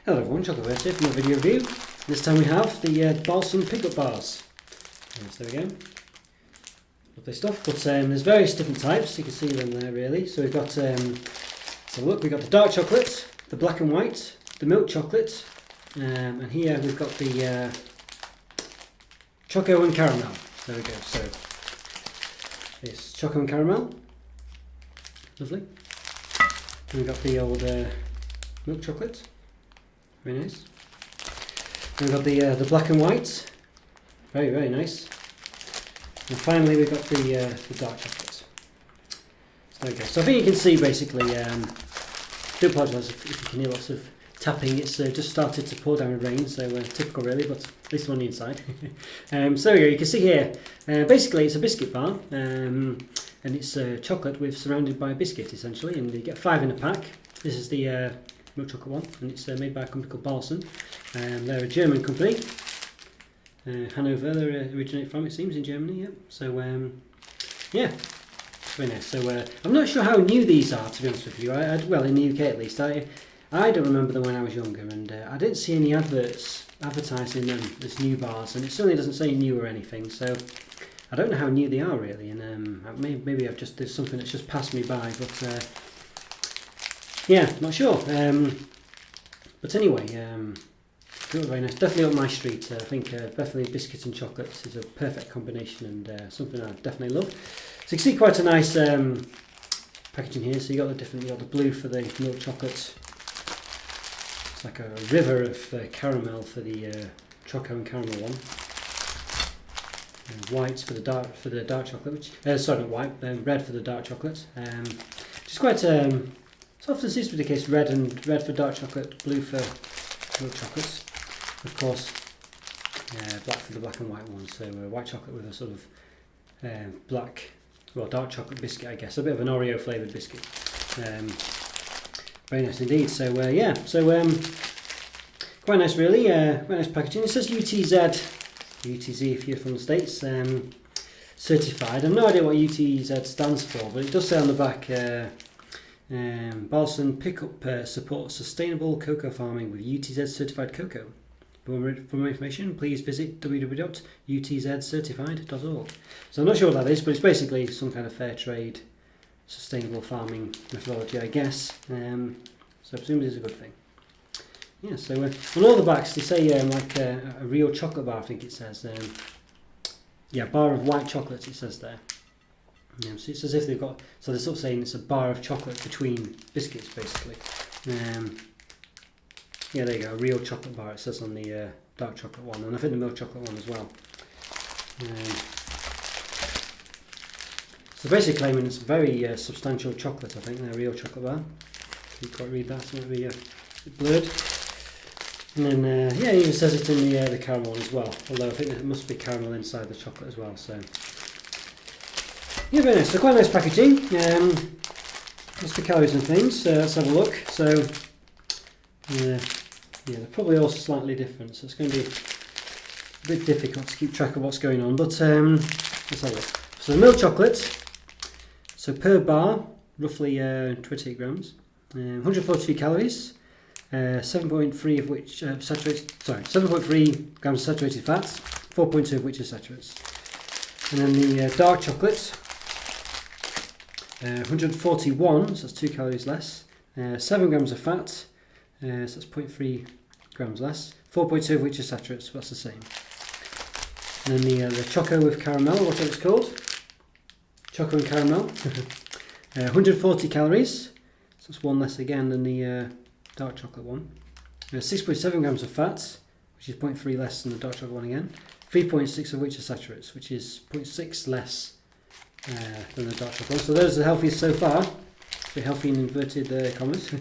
Hello everyone, Chocolo Roberto from a video review. This time we have the Bahlsen pickup bars. Yes, there we go. Lovely stuff. But there's various different types. You can see them there really. So we've got, so look, we've got the dark chocolate, the black and white, the milk chocolate, and here we've got the Choco and caramel. There we go. So it's Choco and caramel. Lovely. And we've got the old milk chocolate. Very nice. And we've got the black and white. Very, very nice. And finally we've got the dark chocolate. So there we go. So I think you can see basically, I do apologise if you can hear lots of tapping. It's just started to pour down with rain, so typical really, but at least I'm on the inside. So there we go. You can see here, basically it's a biscuit bar, and it's chocolate with surrounded by a biscuit essentially, and you get 5 in a pack. This is the milk chocolate one, and it's made by a company called Bahlsen. They're a German company. Hanover, they originate from, it seems, in Germany. Yeah. So yeah, very nice. So I'm not sure how new these are, to be honest with you. Well, in the UK at least, I don't remember them when I was younger, and I didn't see any adverts advertising them as new bars, and it certainly doesn't say new or anything. So I don't know how new they are really, and maybe there's something that's just passed me by, but. Yeah, not sure. But anyway, very nice. Definitely up my street. I think definitely biscuits and chocolates is a perfect combination, and something I definitely love. So you can see quite a nice packaging here. So you got you got the blue for the milk chocolate. It's like a river of caramel for the Choco and caramel one. And white for the dark chocolate, which sorry, not white, red for the dark chocolate. Which is quite. So often seems to be the case, red for dark chocolate, blue for milk chocolates. Of course, black for the black and white one. So white chocolate with a sort of dark chocolate biscuit, I guess. A bit of an Oreo flavoured biscuit. Very nice indeed. So yeah, so quite nice really. Quite nice packaging. It says UTZ if you're from the States. Certified. I have no idea what UTZ stands for, but it does say on the back. Bahlsen Pickup supports sustainable cocoa farming with UTZ certified cocoa. For more information, please visit www.utzcertified.org. So I'm not sure what that is, but it's basically some kind of fair trade, sustainable farming methodology, I guess. So I presume this is a good thing. Yeah. So on all the backs they say like a real chocolate bar. I think it says. Yeah, bar of white chocolate. It says there. Yeah, so it's as if they've got, so they're sort of saying it's a bar of chocolate between biscuits, basically. Yeah, there you go, a real chocolate bar, it says on the dark chocolate one, and I think the milk chocolate one as well. So basically claiming it's very substantial chocolate, I think, they're a real chocolate bar. You can't read that, so it might be a bit blurred. And then, yeah, it even says it in the caramel one as well, although I think there must be caramel inside the chocolate as well, so... Yeah, very nice. So quite nice packaging. Lots of calories and things. Let's have a look. So, yeah, they're probably all slightly different. So it's going to be a bit difficult to keep track of what's going on. But let's have a look. So the milk chocolate. So per bar, roughly 28 grams, 142 calories, 7.3 of which 7.3 grams of saturated fats, 4.2 of which are saturates. And then the dark chocolate. 141, so that's 2 calories less, 7 grams of fat, so that's 0.3 grams less, 4.2 of which are saturates, so that's the same. And then the Choco with caramel, whatever it's called, Choco and caramel, 140 calories, so that's 1 less again than the dark chocolate one, 6.7 grams of fat, which is 0.3 less than the dark chocolate one again, 3.6 of which are saturates, which is 0.6 less than the dark chocolate. So those are the healthiest so far. Very healthy in inverted commas.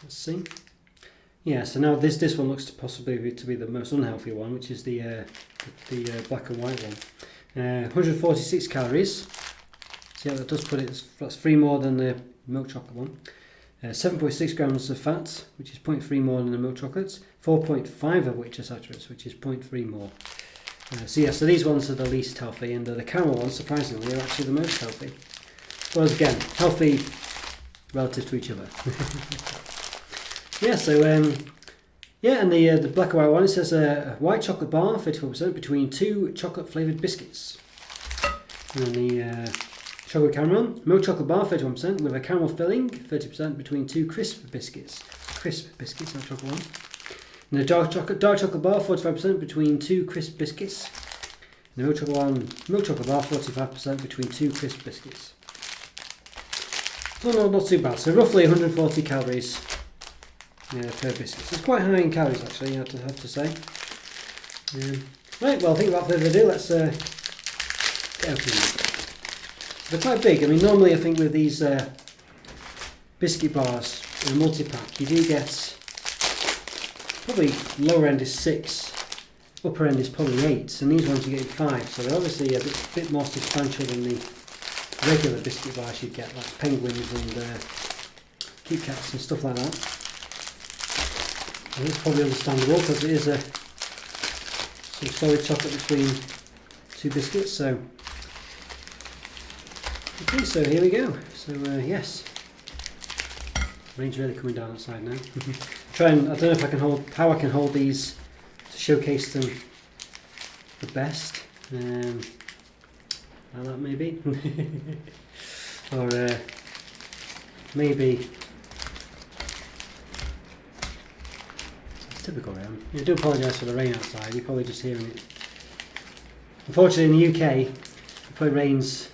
Let's see. Yeah, so now this one looks to possibly be the most unhealthy one, which is the black and white one. 146 calories. So yeah, that does put it. That's 3 more than the milk chocolate one. 7.6 grams of fat, which is 0.3 more than the milk chocolates. 4.5 of which are saturates, which is 0.3 more. So yeah, so these ones are the least healthy, and the caramel ones, surprisingly, are actually the most healthy. Whereas again, healthy relative to each other. Yeah, so yeah, and the black and white one, it says a white chocolate bar, 34% between 2 chocolate flavoured biscuits. And then the chocolate caramel, milk chocolate bar, 31% with a caramel filling, 30% between 2 crisp biscuits. Crisp biscuits, not chocolate one. And the dark chocolate bar, 45% between 2 crisp biscuits. And the milk chocolate bar, 45% between 2 crisp biscuits. So not too bad. So roughly 140 calories per biscuit. It's quite high in calories actually, I have to say. Right, well, I think without further ado, let's get opening them. They're quite big. I mean, normally I think with these biscuit bars in a multi-pack, you do get probably lower end is 6, upper end is probably 8, and these ones you get 5. So they're obviously a bit more substantial than the regular biscuit bars you'd get, like penguins and Kit Kats and stuff like that. And it's probably understandable because it is some solid chocolate between 2 biscuits. So okay, so here we go. So yes, rain's really coming down outside now. I don't know if I can how I can hold these to showcase them the best. Like that maybe, or maybe. It's typical rain. I do apologise for the rain outside. You're probably just hearing it. Unfortunately, in the UK, it probably rains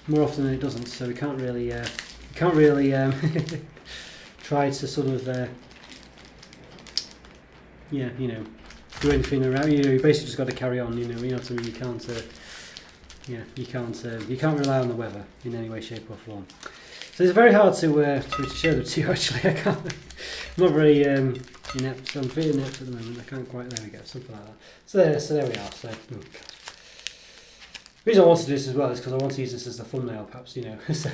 more often than it doesn't, so we can't really try to sort of yeah, you know, do anything around. You know, you basically just got to carry on. You know what I mean. You can't you can't rely on the weather in any way, shape or form. So it's very hard to show them to you. Actually, I can't. I'm not very inept. So I'm pretty inept at the moment. I can't quite. There we go. Something like that. So there we are. So. Oh God. The reason I want to do this as well is because I want to use this as a thumbnail, perhaps, you know. So,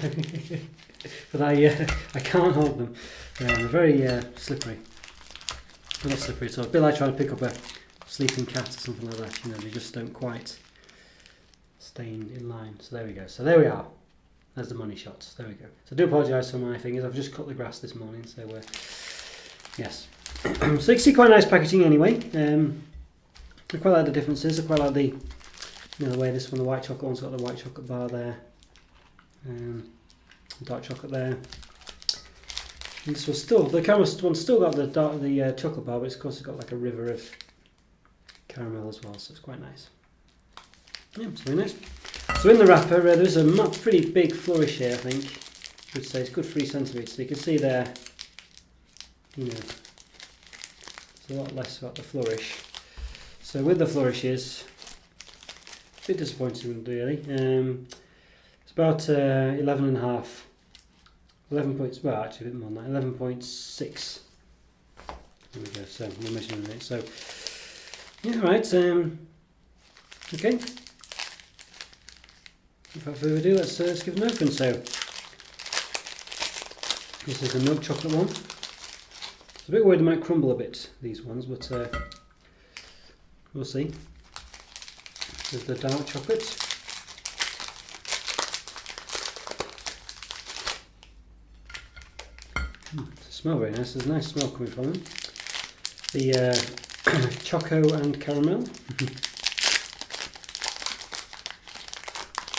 but I can't hold them. They're very slippery. They're not slippery at all. A bit like trying to pick up a sleeping cat or something like that. You know, they just don't quite stay in line. So there we go. So there we are. There's the money shots. There we go. So I do apologise for my fingers. I've just cut the grass this morning. So yes. So you can see quite nice packaging anyway. I quite like the differences. I quite like the the way this one, the white chocolate one's got the white chocolate bar there, dark chocolate there. And this was still, the caramel one's still got the chocolate bar, but of course it's got like a river of caramel as well, so it's quite nice. Yeah, it's very nice. So in the wrapper, there's a pretty big flourish here, I think. I would say it's good 3 centimetres. So you can see there, you know, it's a lot less about the flourish. So with the flourishes, a bit disappointing really. It's about 11 points, well actually a bit more than that, 11.6. There we go, so we're measuring it. So, yeah, right, okay. Without further ado, let's give it an open. So, this is the milk chocolate one. I'm a bit worried they might crumble a bit, these ones, but we'll see. There's the dark chocolate. They smell very nice. There's a nice smell coming from them. The Choco and caramel.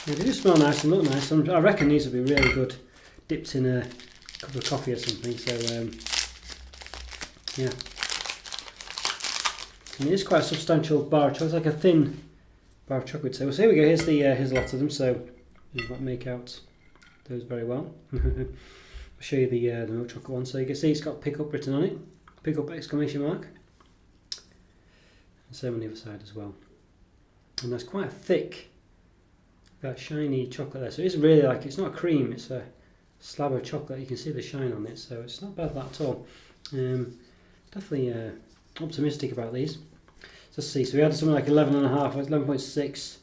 Yeah, they do smell nice and look nice. I reckon these would be really good dipped in a cup of coffee or something. So yeah, and it is quite a substantial bar of chocolate. It's like a thin bar of chocolate. So here we go. Here's a lot of them. So you might make out those very well. I'll show you the milk chocolate one. So you can see it's got pick up written on it. Pick up exclamation mark. And same on the other side as well. And that's quite a thick, that shiny chocolate there. So it's really like, it's not cream, it's a slab of chocolate. You can see the shine on it, so it's not bad that at all. Definitely optimistic about these. Let's see, so we had something like 11.6.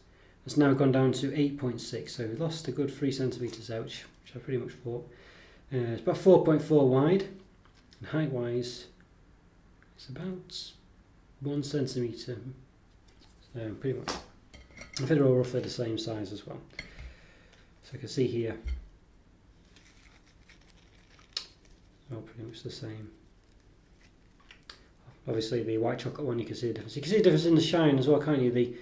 It's now gone down to 8.6, so we lost a good 3 centimetres out, which I pretty much thought. It's about 4.4 wide, and height wise it's about 1 centimetre, so pretty much. I think they're all roughly the same size as well. So I can see here, all pretty much the same. Obviously the white chocolate one, you can see the difference. You can see the difference in the shine as well, can't you? The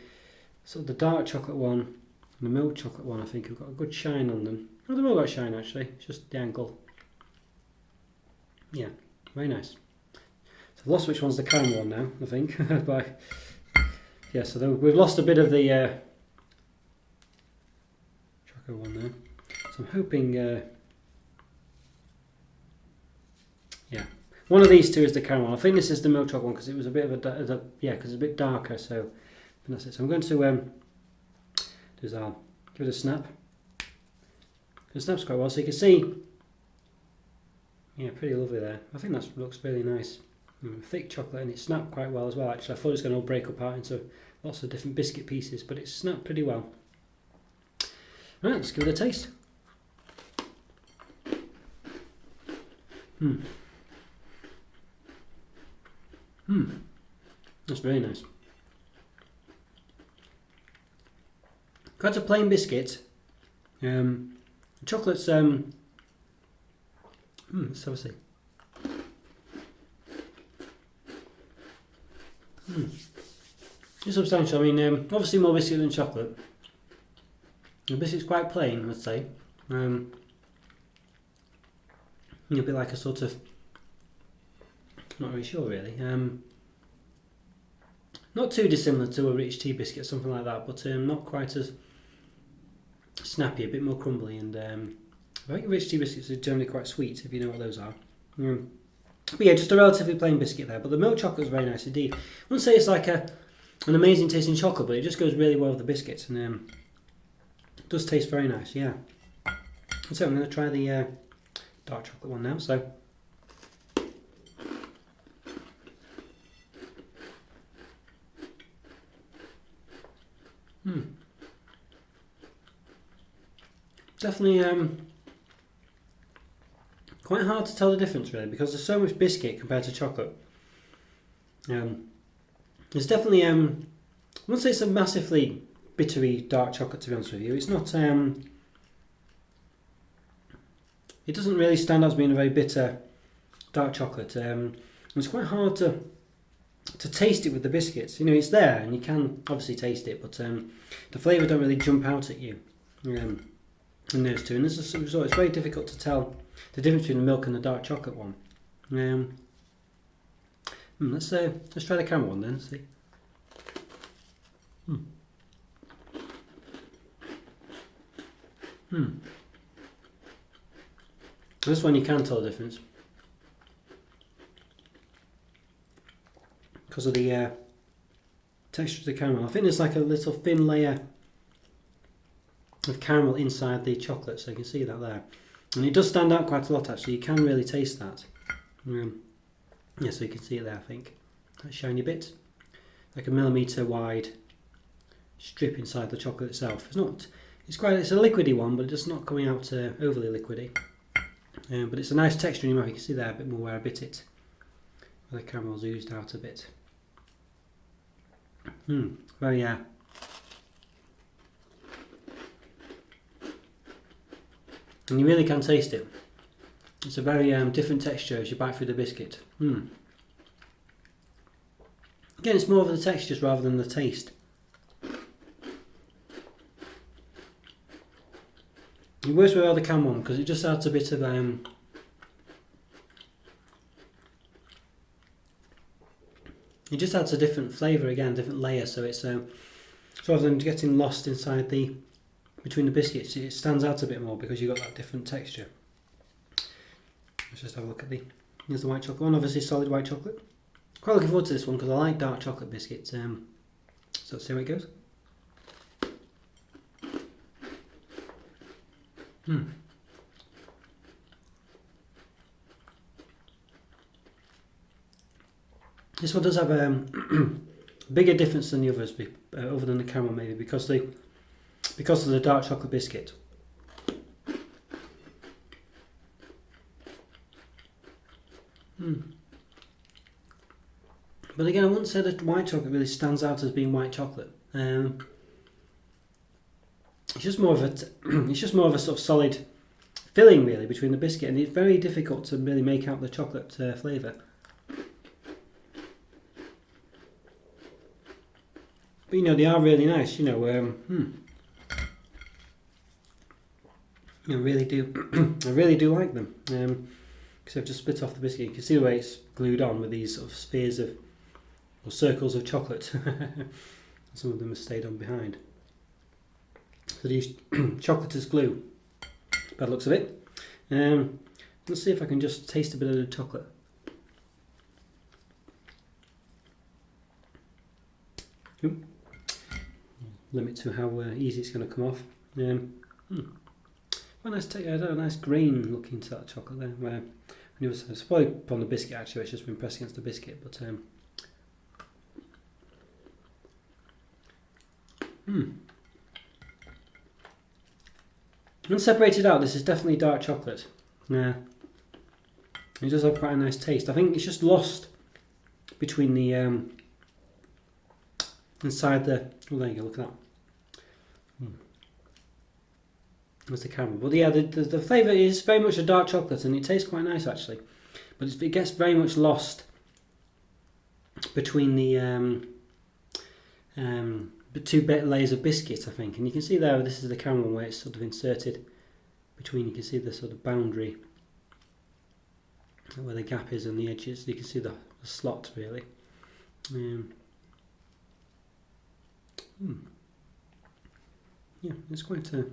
sort of the dark chocolate one and the milk chocolate one, I think, have got a good shine on them. Oh, they've all got shine actually, it's just the angle. Yeah, very nice. So I've lost which one's the caramel one now, I think. But yeah, so we've lost a bit of the chocolate one there. So I'm hoping, yeah, one of these two is the caramel. I think this is the milk chocolate one because it was a bit of yeah, because it's a bit darker. So that's it. So I'm going to give it a snap. It snaps quite well, so you can see. Yeah, pretty lovely there. I think that looks really nice. Thick chocolate, and it snapped quite well as well. Actually, I thought it was going to all break apart into lots of different biscuit pieces, but it snapped pretty well. Right, let's give it a taste. That's very nice. Got a plain biscuit. Chocolate's let's have a see. It's substantial. I mean, obviously more biscuit than chocolate. The biscuit's quite plain, I'd say. A bit like a sort of, not really sure really. Not too dissimilar to a rich tea biscuit, something like that, but not quite as snappy, a bit more crumbly. And I think rich tea biscuits are generally quite sweet, if you know what those are. But yeah, just a relatively plain biscuit there. But the milk chocolate is very nice indeed. I wouldn't say it's like an amazing tasting chocolate, but it just goes really well with the biscuits, and it does taste very nice. Yeah. So I'm going to try the dark chocolate one now. So. Definitely quite hard to tell the difference really, because there's so much biscuit compared to chocolate. There's definitely I wouldn't say it's a massively bittery dark chocolate, to be honest with you. It's not it doesn't really stand out as being a very bitter dark chocolate. It's quite hard to taste it with the biscuits. You know, it's there and you can obviously taste it, but the flavour don't really jump out at you in those two. And as a result, it's very difficult to tell the difference between the milk and the dark chocolate one. Let's try the caramel one then. See. This one you can tell the difference because of the texture of the caramel. I think there's like a little thin layer of caramel inside the chocolate, so you can see that there, and it does stand out quite a lot actually. You can really taste that. Yeah, so you can see it there. I think that shiny bit, like a millimetre wide strip inside the chocolate itself. It's not. It's a liquidy one, but it's not coming out overly liquidy. But it's a nice texture in your mouth. You can see there a bit more where I bit it, where the caramel's oozed out a bit. Very and you really can taste it. It's a very different texture as you bite through the biscuit. Again, it's more of the textures rather than the taste. It works with the caramel one because it just adds a bit of it just adds a different flavour again, different layer. So it's rather than getting lost inside between the biscuits, it stands out a bit more because you've got that different texture. Let's just have a look at here's the white chocolate one, obviously solid white chocolate. Quite looking forward to this one because I like dark chocolate biscuits. So let's see how it goes. This one does have a bigger difference than the others, other than the caramel maybe, because of the dark chocolate biscuit. But again, I wouldn't say that white chocolate really stands out as being white chocolate. It's just more of a sort of solid, filling really between the biscuit, and it's very difficult to really make out the chocolate flavour. But you know, they are really nice. You know, I really do. I really do like them. Because I've just split off the biscuit. You can see the way it's glued on with these sort of spheres of, or circles of chocolate. Some of them have stayed on behind. So they use chocolate as glue. By the looks of it. Let's see if I can just taste a bit of the chocolate. Ooh. Limit to how easy it's going to come off. Well, nice, a nice grain looking to that chocolate there. It's probably from the biscuit actually, it's just been pressed against the biscuit. But when separated out, this is definitely dark chocolate. Yeah, it does have quite a nice taste. I think it's just lost between the inside the. Oh, there you go. Look at that. That's the caramel. But yeah, the flavour is very much a dark chocolate, and it tastes quite nice actually. But it gets very much lost between the two layers of biscuit, I think. And you can see there, this is the caramel where it's sort of inserted between. You can see the sort of boundary where the gap is and the edges. You can see the slot really. Yeah, it's quite a.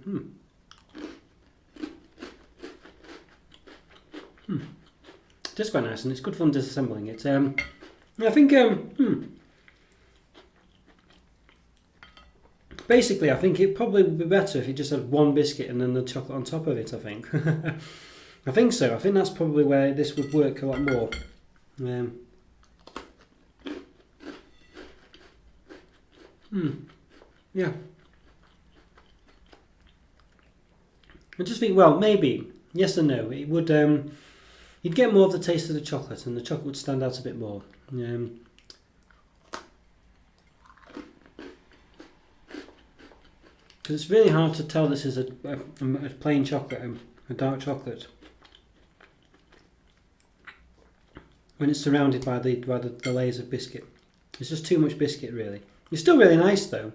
It is quite nice, and it's good fun disassembling it. I think basically I think it probably would be better if you just had one biscuit and then the chocolate on top of it. I think. I think so. I think that's probably where this would work a lot more. Yeah. I just think, well, maybe yes and no. It would. You'd get more of the taste of the chocolate, and the chocolate would stand out a bit more. Because it's really hard to tell this is a plain chocolate, a dark chocolate, when it's surrounded by the layers of biscuit. It's just too much biscuit, really. It's still really nice, though.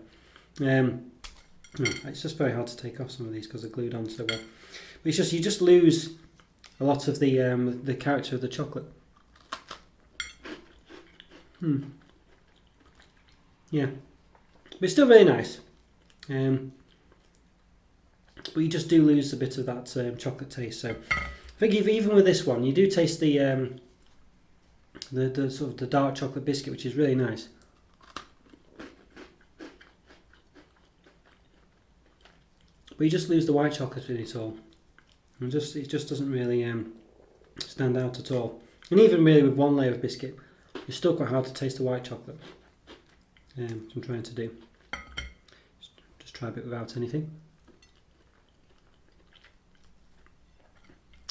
It's just very hard to take off some of these because they're glued on so well. But it's just you just lose a lot of the character of the chocolate. Yeah, but it's still really nice. But you just do lose a bit of that chocolate taste. So I think even with this one, you do taste the sort of the dark chocolate biscuit, which is really nice. But you just lose the white chocolate in it all. And it just doesn't really stand out at all. And even really with one layer of biscuit, it's still quite hard to taste the white chocolate. What I'm trying to do. Just try a bit without anything.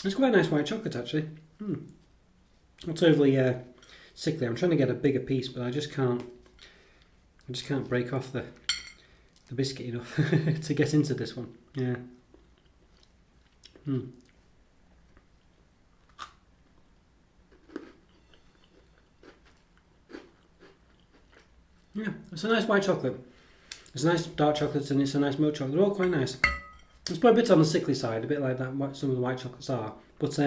It's quite a nice white chocolate actually. Not overly sickly. I'm trying to get a bigger piece, but I just can't break off the biscuit enough to get into this one. Yeah. Yeah, it's a nice white chocolate. It's a nice dark chocolate and it's a nice milk chocolate. They're all quite nice. It's probably a bit on the sickly side, a bit like that some of the white chocolates are. But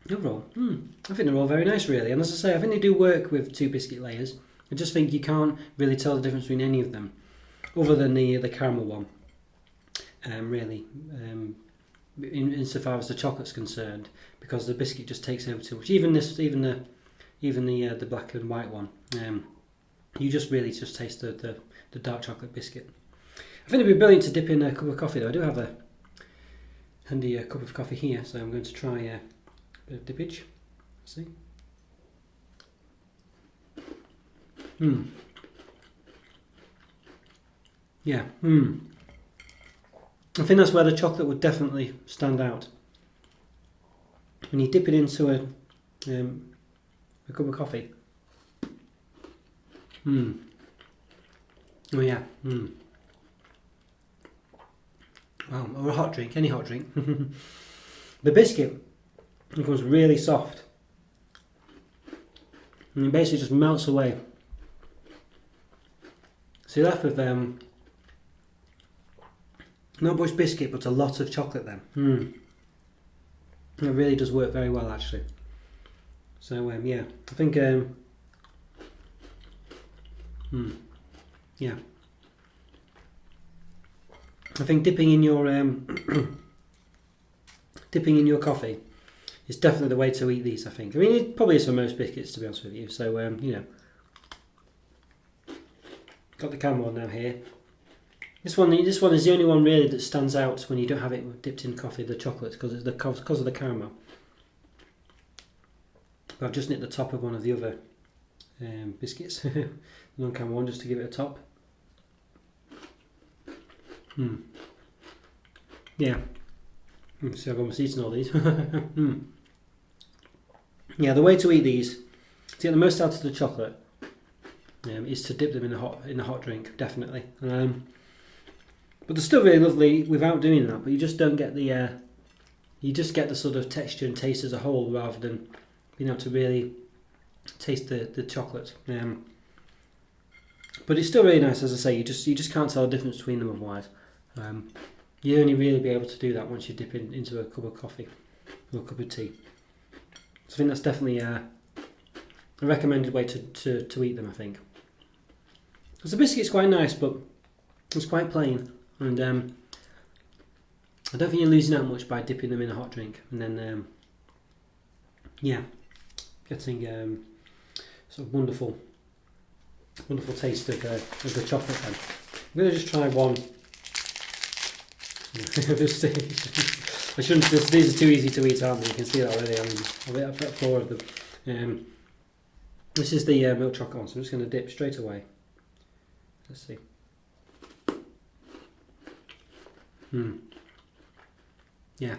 overall, I think they're all very nice really. And as I say, I think they do work with two biscuit layers. I just think you can't really tell the difference between any of them, other than the caramel one. Really, insofar as the chocolate's concerned, because the biscuit just takes over too much. Even the black and white one, you just really just taste the dark chocolate biscuit. I think it'd be brilliant to dip in a cup of coffee though. I do have a handy cup of coffee here, so I'm going to try a bit of dippage. See. Yeah. I think that's where the chocolate would definitely stand out. When you dip it into a cup of coffee. Oh yeah. or a hot drink, any hot drink. The biscuit becomes really soft, and it basically just melts away. So you're left with not much biscuit, but a lot of chocolate then. It really does work very well actually. So yeah, I think yeah, I think dipping in your coffee is definitely the way to eat these. I think. I mean, it probably is for most biscuits, to be honest with you. So you know, got the caramel now here. This one is the only one really that stands out when you don't have it dipped in coffee. The chocolate, because of the caramel. But I've just nipped the top of one of the other biscuits, non-caramel one, just to give it a top. Yeah. See, I've almost eaten all these. Yeah, the way to eat these, to get the most out of the chocolate, is to dip them in a hot drink, definitely. But they're still really lovely without doing that. But you just don't get the you just get the sort of texture and taste as a whole, rather than being able to really taste the chocolate. But it's still really nice, as I say. You just can't tell the difference between them otherwise. You only really be able to do that once you dip into a cup of coffee or a cup of tea. So I think that's definitely a recommended way to eat them, I think. Because the biscuit's quite nice, but it's quite plain, and I don't think you're losing out much by dipping them in a hot drink, and then yeah, getting sort of wonderful taste of the chocolate. Then I'm going to just try one. I shouldn't. These are too easy to eat, aren't they? You can see that already. I mean, I've got 4 of them. This is the milk chocolate one, so I'm just going to dip straight away. Let's see. Yeah.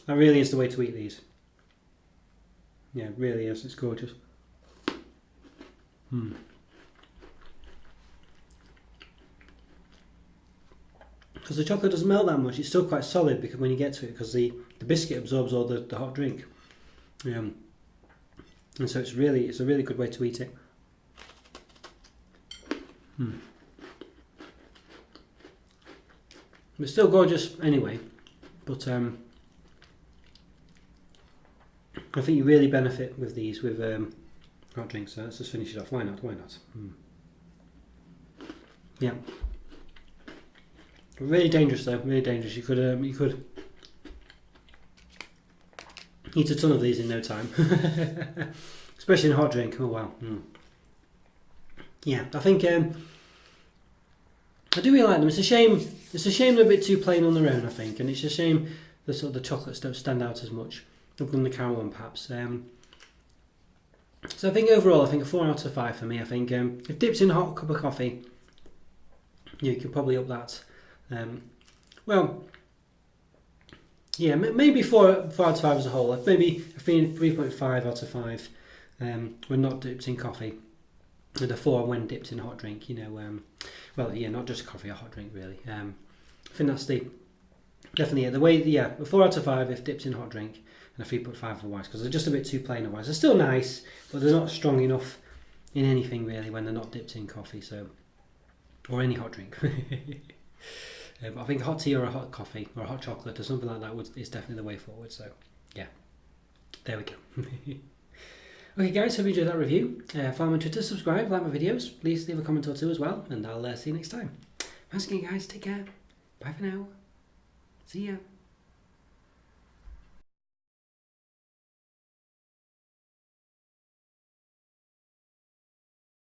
That really is the way to eat these. Yeah, it really is. It's gorgeous. Because the chocolate doesn't melt that much, it's still quite solid because when you get to it, because the biscuit absorbs all the hot drink. And so it's a really good way to eat it. It's still gorgeous anyway, but I think you really benefit with these with hot drinks. So let's just finish it off. Why not? Why not? Yeah. Really dangerous though. Really dangerous. You could eat a ton of these in no time, especially in a hot drink. Oh wow. Yeah, I think I do really like them. It's a shame they're a bit too plain on their own, I think, and it's a shame the sort of the chocolates don't stand out as much other than the caramel one, perhaps. So I think overall, I think a 4 out of 5 for me. I think if dipped in a hot cup of coffee, you could probably up that. Well, yeah, maybe 4 out of 5 as a whole. Maybe a 3.5 out of 5 when not dipped in coffee, and a 4 when dipped in a hot drink. You know, well, yeah, not just coffee, a hot drink really. I think that's definitely the way. Yeah, a 4 out of 5 if dipped in a hot drink, and a 3.5 otherwise, because they're just a bit too plain otherwise. They're still nice, but they're not strong enough in anything really when they're not dipped in coffee, so or any hot drink. But I think hot tea or a hot coffee or a hot chocolate or something like that is definitely the way forward. So yeah, there we go. Okay guys, hope you enjoyed that review. Follow me on Twitter, subscribe, like my videos. Please leave a comment or 2 as well, and I'll see you next time. Thanks again guys, take care. Bye for now. See ya.